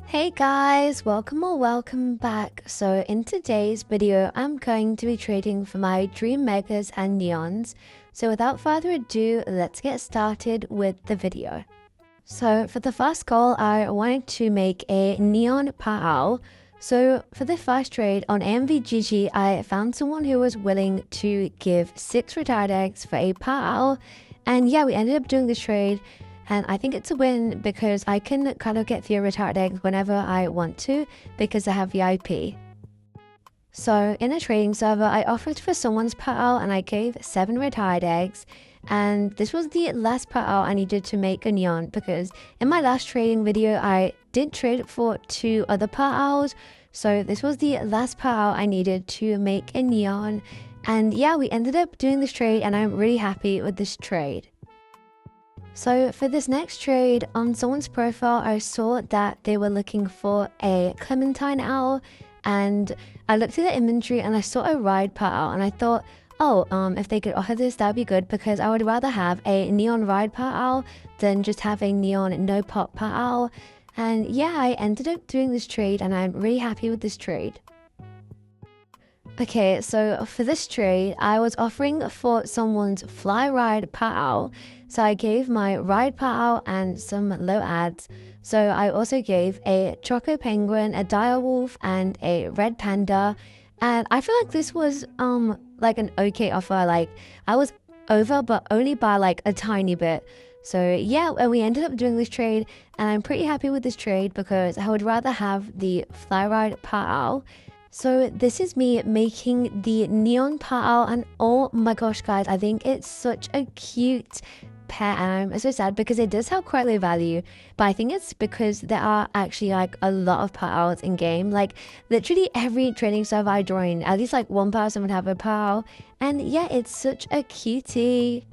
Hey guys, welcome or welcome back. So in today's video, I'm going to be trading for my dream megas and neons. So without further ado, let's get started with the video. So for the first goal, I wanted to make a neon pal. So for the first trade on AMVGG, I found someone who was willing to give 6 retired eggs for a pal. And yeah, we ended up doing this trade. And I think it's a win because I can kind of get 3 retired eggs whenever I want to because I have VIP. So in a trading server, I offered for someone's pal and I gave 7 retired eggs. And this was the last pal I needed to make a neon because in my last trading video, I did trade for 2 other pals. So this was the last pal I needed to make a neon. And yeah, we ended up doing this trade and I'm really happy with this trade. So for this next trade, on someone's profile, I saw that they were looking for a Clementine owl, and I looked at the inventory and I saw a ride per owl, and I thought, oh, if they could offer this, that'd be good because I would rather have a neon ride per owl than just having neon no pop per owl. And yeah, I ended up doing this trade and I'm really happy with this trade. Okay, so for this trade, I was offering for someone's fly ride per owl. So I gave my ride per owl and some low ads. So I also gave a choco penguin, a dire wolf, and a red panda. And I feel like this was like an okay offer. Like I was over, but only by like a tiny bit. So yeah, we ended up doing this trade and I'm pretty happy with this trade because I would rather have the fly ride per owl. So this is me making the neon pal, and oh my gosh guys, I think it's such a cute pet and I'm so sad because it does have quite low value, but I think it's because there are actually like a lot of pals in game. Like literally every trading server I join, at least like one person would have a pal, and yeah, it's such a cutie.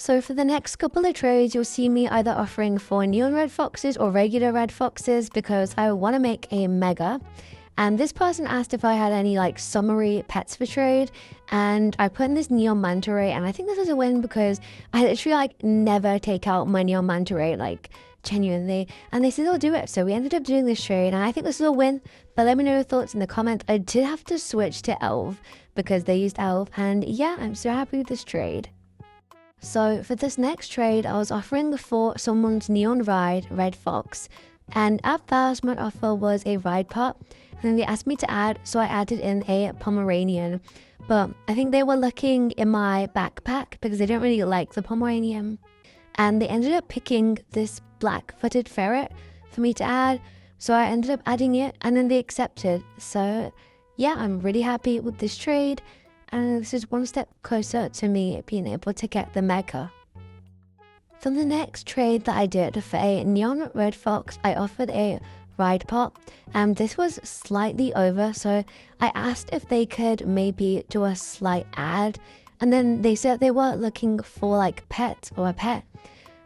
So for the next couple of trades, you'll see me either offering for neon red foxes or regular red foxes because I want to make a mega. And this person asked if I had any like summary pets for trade, and I put in this neon manta ray, and I think this is a win because I literally like never take out my neon manta ray, like genuinely, and they said they'll do it, so we ended up doing this trade and I think this is a win. But let me know your thoughts in the comments. I did have to switch to elf because they used elf, and yeah, I'm so happy with this trade. So for this next trade, I was offering for someone's neon ride, red fox, and at first my offer was a ride pot, and then they asked me to add, so I added in a Pomeranian, but I think they were looking in my backpack because they don't really like the Pomeranian, and they ended up picking this black-footed ferret for me to add, so I ended up adding it and then they accepted. So yeah, I'm really happy with this trade. And this is one step closer to me being able to get the mega. For the next trade that I did for a neon red fox, I offered a ride pot, and this was slightly over, so I asked if they could maybe do a slight ad, and then they said they were looking for like pets or a pet.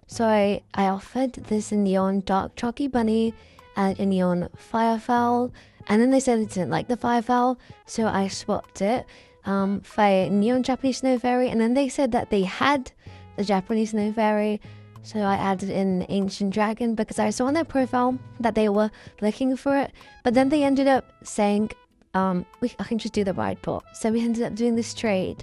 So I offered this neon dark chalky bunny and a neon firefowl, and then they said they didn't like the firefowl, so I swapped it for a neon Japanese snow fairy, and then they said that they had the Japanese snow fairy, so I added in ancient dragon because I saw on their profile that they were looking for it, but then they ended up saying I can just do the ride pot, so we ended up doing this trade.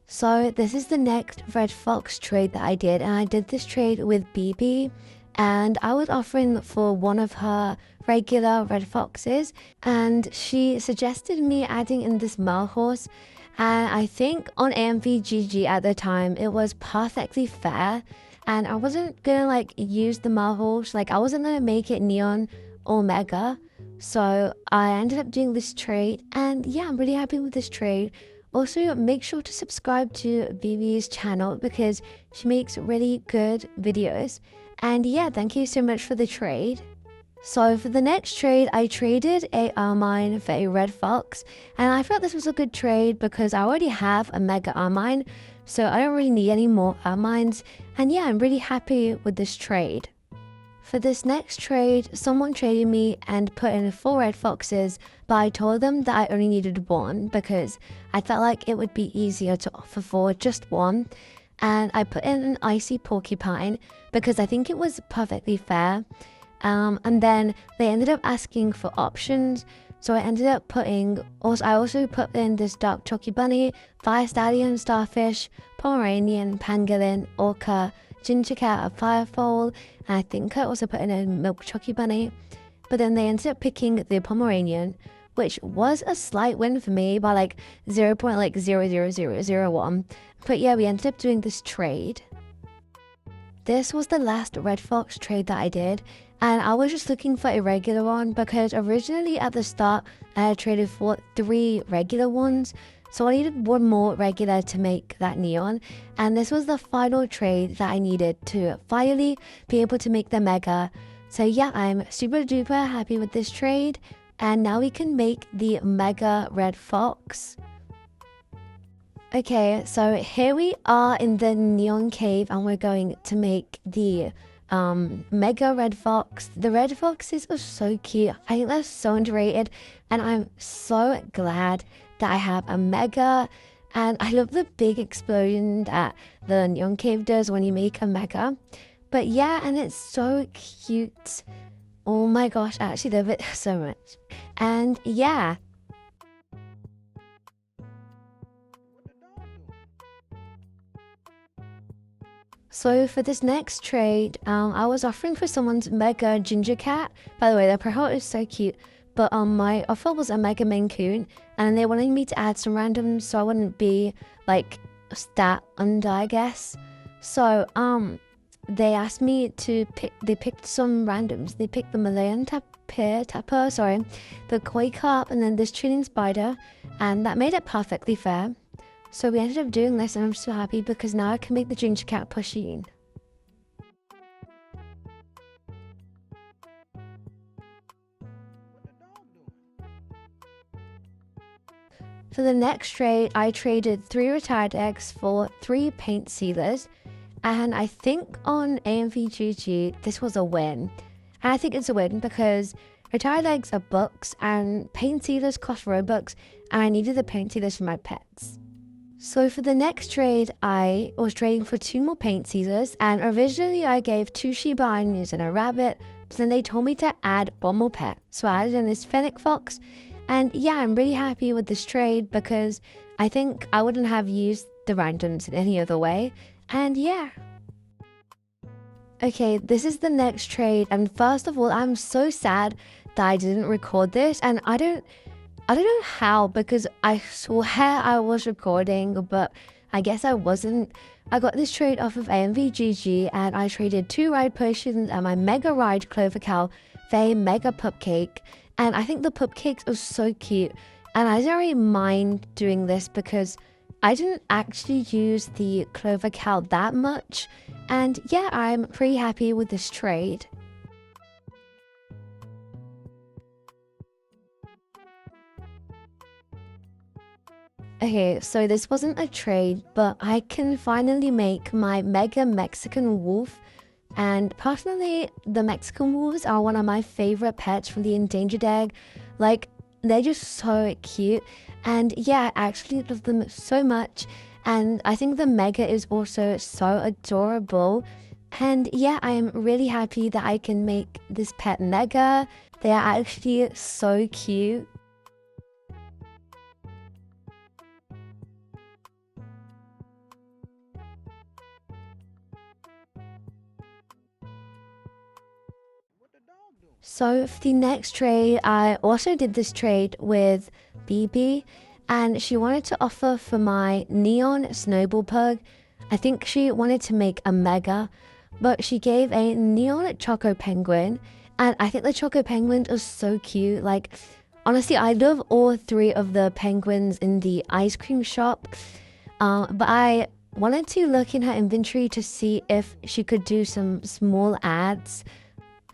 So this is the next red fox trade that I did, and I did this trade with BB, and I was offering for one of her regular red foxes, and she suggested me adding in this Merle horse, and I think on AMVGG at the time it was perfectly fair, and I wasn't gonna like use the Merle horse, like I wasn't gonna make it neon or mega, so I ended up doing this trade, and yeah, I'm really happy with this trade. Also, make sure to subscribe to Vivi's channel because she makes really good videos. And yeah, thank you so much for the trade. So for the next trade, I traded a Ermine for a red fox, and I felt this was a good trade because I already have a mega Ermine, so I don't really need any more Ermines, and yeah, I'm really happy with this trade. For this next trade, someone traded me and put in 4 red foxes, but I told them that I only needed 1 because I felt like it would be easier to offer for just 1. And I put in an icy porcupine because I think it was perfectly fair. And then they ended up asking for options, so I ended up I also put in this dark chalky bunny, fire stallion, starfish, Pomeranian, pangolin, orca, ginger cat, a firefowl, and I think I also put in a milk chalky bunny. But then they ended up picking the Pomeranian, which was a slight win for me by like 0.00001. But yeah, we ended up doing this trade. This was the last red fox trade that I did, and I was just looking for a regular one because originally at the start I had traded for 3 regular ones, so I needed 1 more regular to make that neon, and this was the final trade that I needed to finally be able to make the mega. So yeah, I'm super duper happy with this trade, and now we can make the mega red fox. Okay, so here we are in the neon cave and we're going to make the mega red fox. The red foxes are so cute. I think they're so underrated, and I'm so glad that I have a mega. And I love the big explosion that the neon cave does when you make a mega. But yeah, and it's so cute. Oh my gosh, I actually love it so much. And yeah. So for this next trade, I was offering for someone's mega ginger cat. By the way, their profile is so cute. But my offer was a mega Maine Coon, and they wanted me to add some randoms so I wouldn't be like stat under, I guess. So they asked me to pick. They picked some randoms. They picked the Malayan tapir, sorry, the koi carp, and then this chilling spider, and that made it perfectly fair. So we ended up doing this, and I'm so happy because now I can make the ginger cat pushing. For the next trade, I traded 3 retired eggs for 3 paint sealers, and I think on AMVGG this was a win. And I think it's a win because retired eggs are bucks and paint sealers cost Robux, and I needed the paint sealers for my pets. So for the next trade, I was trading for 2 more paint sealers, and originally I gave 2 Shiba Inus and a rabbit, but then they told me to add 1 more pet. So I added in this fennec fox, and yeah, I'm really happy with this trade because I think I wouldn't have used the randoms in any other way, and yeah. Okay, this is the next trade, and first of all, I'm so sad that I didn't record this, and I don't know how, because I swear I was recording, but I guess I wasn't. I got this trade off of AMVGG, and I traded 2 ride potions and my mega ride clover cow for a mega pupcake. And I think the pupcakes are so cute, and I don't really mind doing this because I didn't actually use the clover cow that much. And yeah, I'm pretty happy with this trade. Okay, so this wasn't a trade, but I can finally make my mega Mexican wolf. And personally, the Mexican wolves are one of my favorite pets from the endangered egg. Like, they're just so cute. And yeah, I actually love them so much. And I think the mega is also so adorable. And yeah, I am really happy that I can make this pet mega. They are actually so cute. So for the next trade, I also did this trade with BB, and she wanted to offer for my neon snowball pug. I think she wanted to make a mega, but she gave a neon choco penguin, and I think the choco penguins are so cute. Like, honestly, I love all 3 of the penguins in the ice cream shop, but I wanted to look in her inventory to see if she could do some small ads.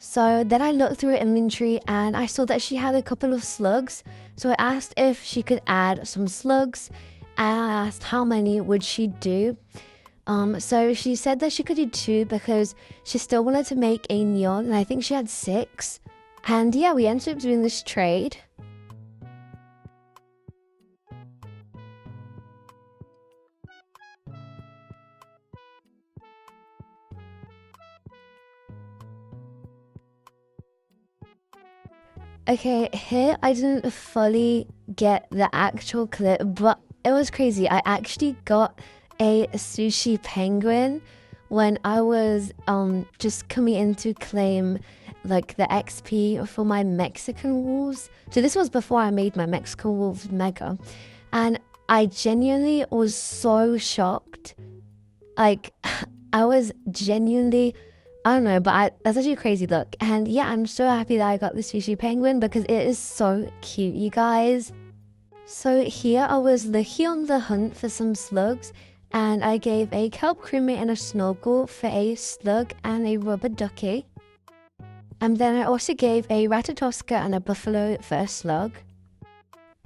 So then I looked through her inventory and I saw that she had a couple of slugs. So I asked if she could add some slugs, and I asked how many would she do. So she said that she could do 2 because she still wanted to make a neon, and I think she had 6. And yeah, we ended up doing this trade. Okay, here I didn't fully get the actual clip, but it was crazy. I actually got a sushi penguin when I was just coming in to claim like the XP for my Mexican wolves. So this was before I made my Mexican wolves mega, and I genuinely was so shocked. Like I was genuinely, I don't know, but that's actually a crazy look. And yeah, I'm so happy that I got the sushi penguin because it is so cute, you guys. So here I was looking on the hunt for some slugs, and I gave a kelp crewmate and a snorkel for a slug and a rubber ducky. And then I also gave a ratatosca and a buffalo for a slug.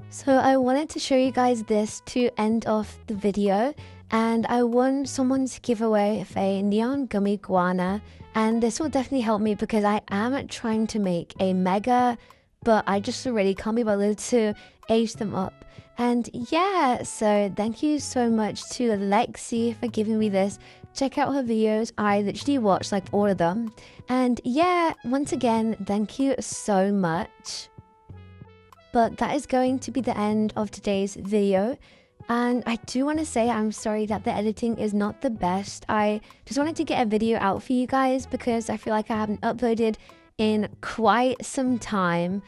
So I wanted to show you guys this to end off the video, and I won someone's giveaway of a neon gummy guana, and this will definitely help me because I am trying to make a mega, but I just already can't be bothered to age them up. And yeah, so thank you so much to Lexi for giving me this. Check out her videos, I literally watched like all of them. And yeah, once again, thank you so much. But that is going to be the end of today's video. And I do want to say I'm sorry that the editing is not the best. I just wanted to get a video out for you guys because I feel like I haven't uploaded in quite some time.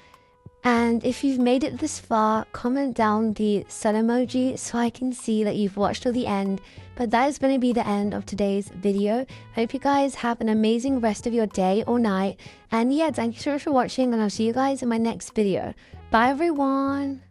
And if you've made it this far, comment down the sun emoji so I can see that you've watched till the end. But that is going to be the end of today's video. I hope you guys have an amazing rest of your day or night. And yeah, thank you so much for watching, and I'll see you guys in my next video. Bye everyone!